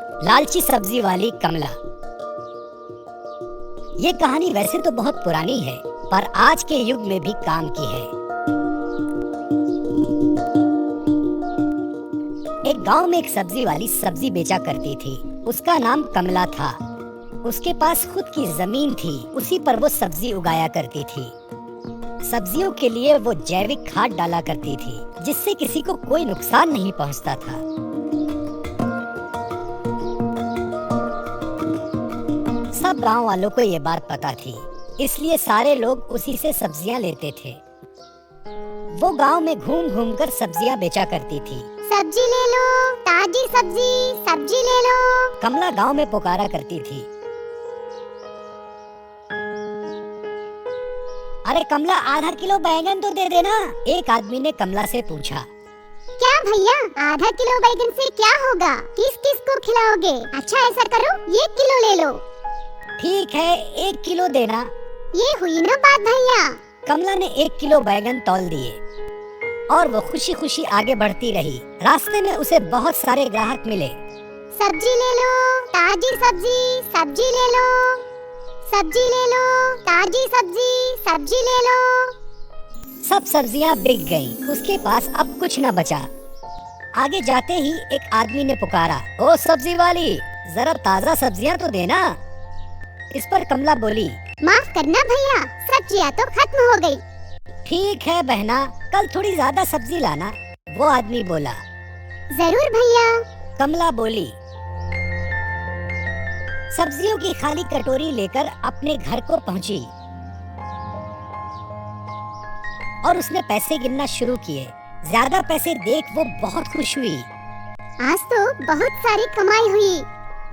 लालची सब्जी वाली कमला। ये कहानी वैसे तो बहुत पुरानी है, पर आज के युग में भी काम की है। एक गांव में एक सब्जी वाली सब्जी बेचा करती थी। उसका नाम कमला था। उसके पास खुद की जमीन थी, उसी पर वो सब्जी उगाया करती थी। सब्जियों के लिए वो जैविक खाद डाला करती थी, जिससे किसी को कोई नुकसान नहीं पहुंचता था। सब गांव वालों को ये बात पता थी, इसलिए सारे लोग उसी से सब्जियां लेते थे। वो गांव में घूम घूम कर सब्जियां बेचा करती थी। सब्जी ले लो, ताजी सब्जी, सब्जी ले लो। कमला गांव में पुकारा करती थी। अरे कमला, आधा किलो बैंगन तो दे देना। एक आदमी ने कमला से पूछा। क्या भैया, आधा किलो बैंगन से क्या होगा? किस किस को खिलाओगे? अच्छा ऐसा करो, 1 किलो ले लो। ठीक है, 1 किलो देना। ये हुई ना बात भैया। कमला ने 1 किलो बैंगन तौल दिए और वो खुशी खुशी आगे बढ़ती रही। रास्ते में उसे बहुत सारे ग्राहक मिले। सब्जी ले लो, ताजी सब्जी, सब्जी ले लो। सब्जी ले लो, ताजी सब्जी, सब्जी ले लो। सब सब्जियां बिक गईं। उसके पास अब कुछ न बचा। आगे जाते ही एक आदमी ने पुकारा, ओ सब्जी वाली, जरा ताजा सब्जियां तो देना। इस पर कमला बोली, माफ करना भैया, सब्जियां तो खत्म हो गई। ठीक है बहना, कल थोड़ी ज्यादा सब्जी लाना। वो आदमी बोला। जरूर भैया। कमला बोली। सब्जियों की खाली कटोरी लेकर अपने घर को पहुंची और उसने पैसे गिनना शुरू किए। ज्यादा पैसे देख वो बहुत खुश हुई। आज तो बहुत सारी कमाई हुई,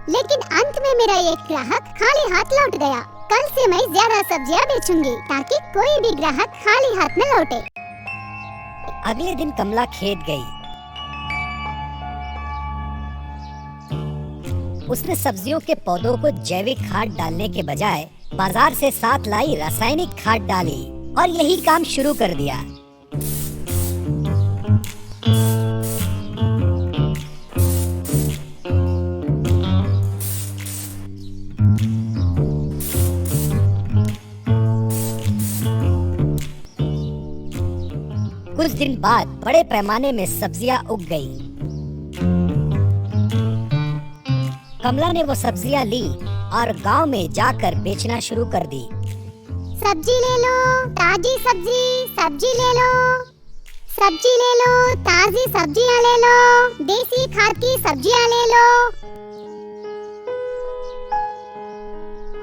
लेकिन अंत में मेरा एक ग्राहक खाली हाथ लौट गया। कल से मैं ज्यादा सब्जियां बेचूंगी ताकि कोई भी ग्राहक खाली हाथ न लौटे। अगले दिन कमला खेत गई। उसने सब्जियों के पौधों को जैविक खाद डालने के बजाय बाजार से साथ लाई रासायनिक खाद डाली और यही काम शुरू कर दिया। कुछ दिन बाद बड़े पैमाने में सब्जियां उग गईं। कमला ने वो सब्जियां ली और गांव में जाकर बेचना शुरू कर दी। सब्जी ले लो, ताजी सब्जी, सब्जी ले लो। सब्जी ले लो, ताजी सब्जियां ले लो। देसी खाद की सब्जियां ले लो।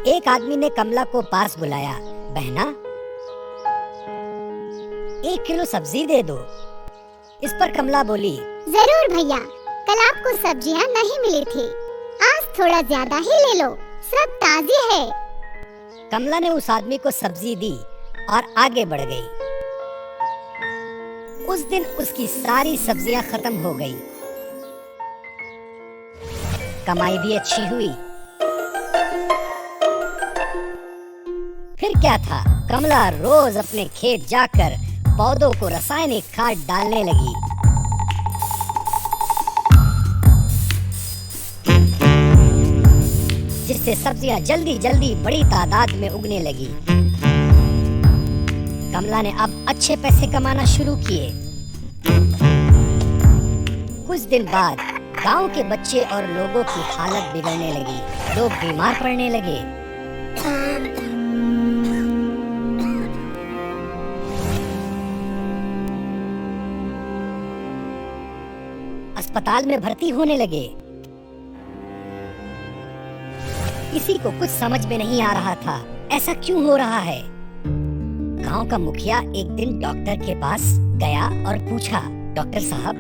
एक आदमी ने कमला को पास बुलाया। बहना, 1 किलो सब्जी दे दो। इस पर कमला बोली, जरूर भैया, कल आपको सब्जियां नहीं मिली थी, आज थोड़ा ज्यादा ही ले लो, सब ताजी है। कमला ने उस आदमी को सब्जी दी और आगे बढ़ गई। उस दिन उसकी सारी सब्जियां खत्म हो गई। कमाई भी अच्छी हुई। फिर क्या था, कमला रोज अपने खेत जाकर पौधों को रासायनिक खाद डालने लगी। जिससे सब्जियां जल्दी जल्दी बड़ी तादाद में उगने लगी। कमला ने अब अच्छे पैसे कमाना शुरू किए। कुछ दिन बाद गांव के बच्चे और लोगों की हालत बिगड़ने लगी। लोग बीमार पड़ने लगे। अस्पताल में भर्ती होने लगे। किसी को कुछ समझ में नहीं आ रहा था, ऐसा क्यों हो रहा है। गांव का मुखिया एक दिन डॉक्टर के पास गया और पूछा, डॉक्टर साहब,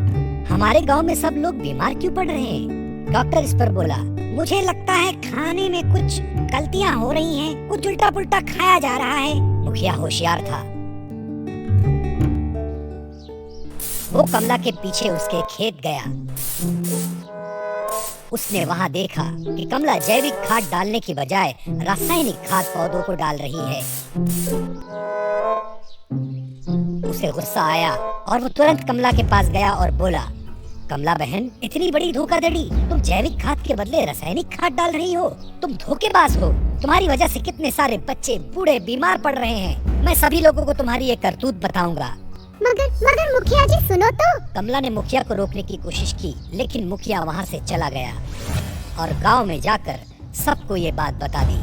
हमारे गांव में सब लोग बीमार क्यों पड़ रहे हैं? डॉक्टर इस पर बोला, मुझे लगता है खाने में कुछ गलतियां हो रही हैं, कुछ उल्टा पुल्टा खाया जा रहा है। मुखिया होशियार था। वो कमला के पीछे उसके खेत गया। उसने वहां देखा कि कमला जैविक खाद डालने की बजाय रासायनिक खाद पौधों को डाल रही है। उसे गुस्सा आया और वो तुरंत कमला के पास गया और बोला, कमला बहन, इतनी बड़ी धोखाधड़ी। तुम जैविक खाद के बदले रासायनिक खाद डाल रही हो। तुम धोखेबाज हो। तुम्हारी वजह से कितने सारे बच्चे बूढ़े बीमार पड़ रहे हैं। मैं सभी लोगों को तुम्हारी ये करतूत बताऊंगा। मगर मुखिया जी सुनो तो। कमला ने मुखिया को रोकने की कोशिश की, लेकिन मुखिया वहाँ से चला गया और गांव में जाकर सबको ये बात बता दी।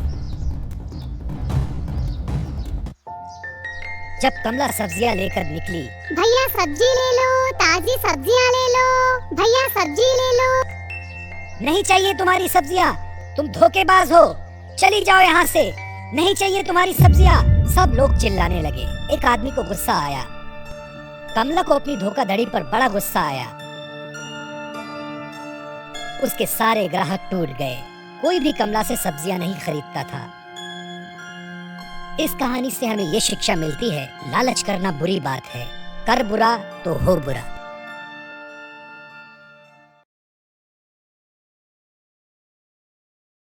जब कमला सब्जियां लेकर निकली, भैया सब्जी ले लो, ताजी सब्जियां ले लो, भैया सब्जी ले लो। नहीं चाहिए तुम्हारी सब्जियां, तुम धोखेबाज हो, चली जाओ यहाँ से। नहीं चाहिए तुम्हारी सब्जियां। सब लोग चिल्लाने लगे। एक आदमी को गुस्सा आया। कमला को अपनी धोखाधड़ी पर बड़ा गुस्सा आया। उसके सारे ग्राहक टूट गए। कोई भी कमला से सब्जियां नहीं खरीदता था। इस कहानी से हमें ये शिक्षा मिलती है, लालच करना बुरी बात है। कर बुरा तो हो बुरा।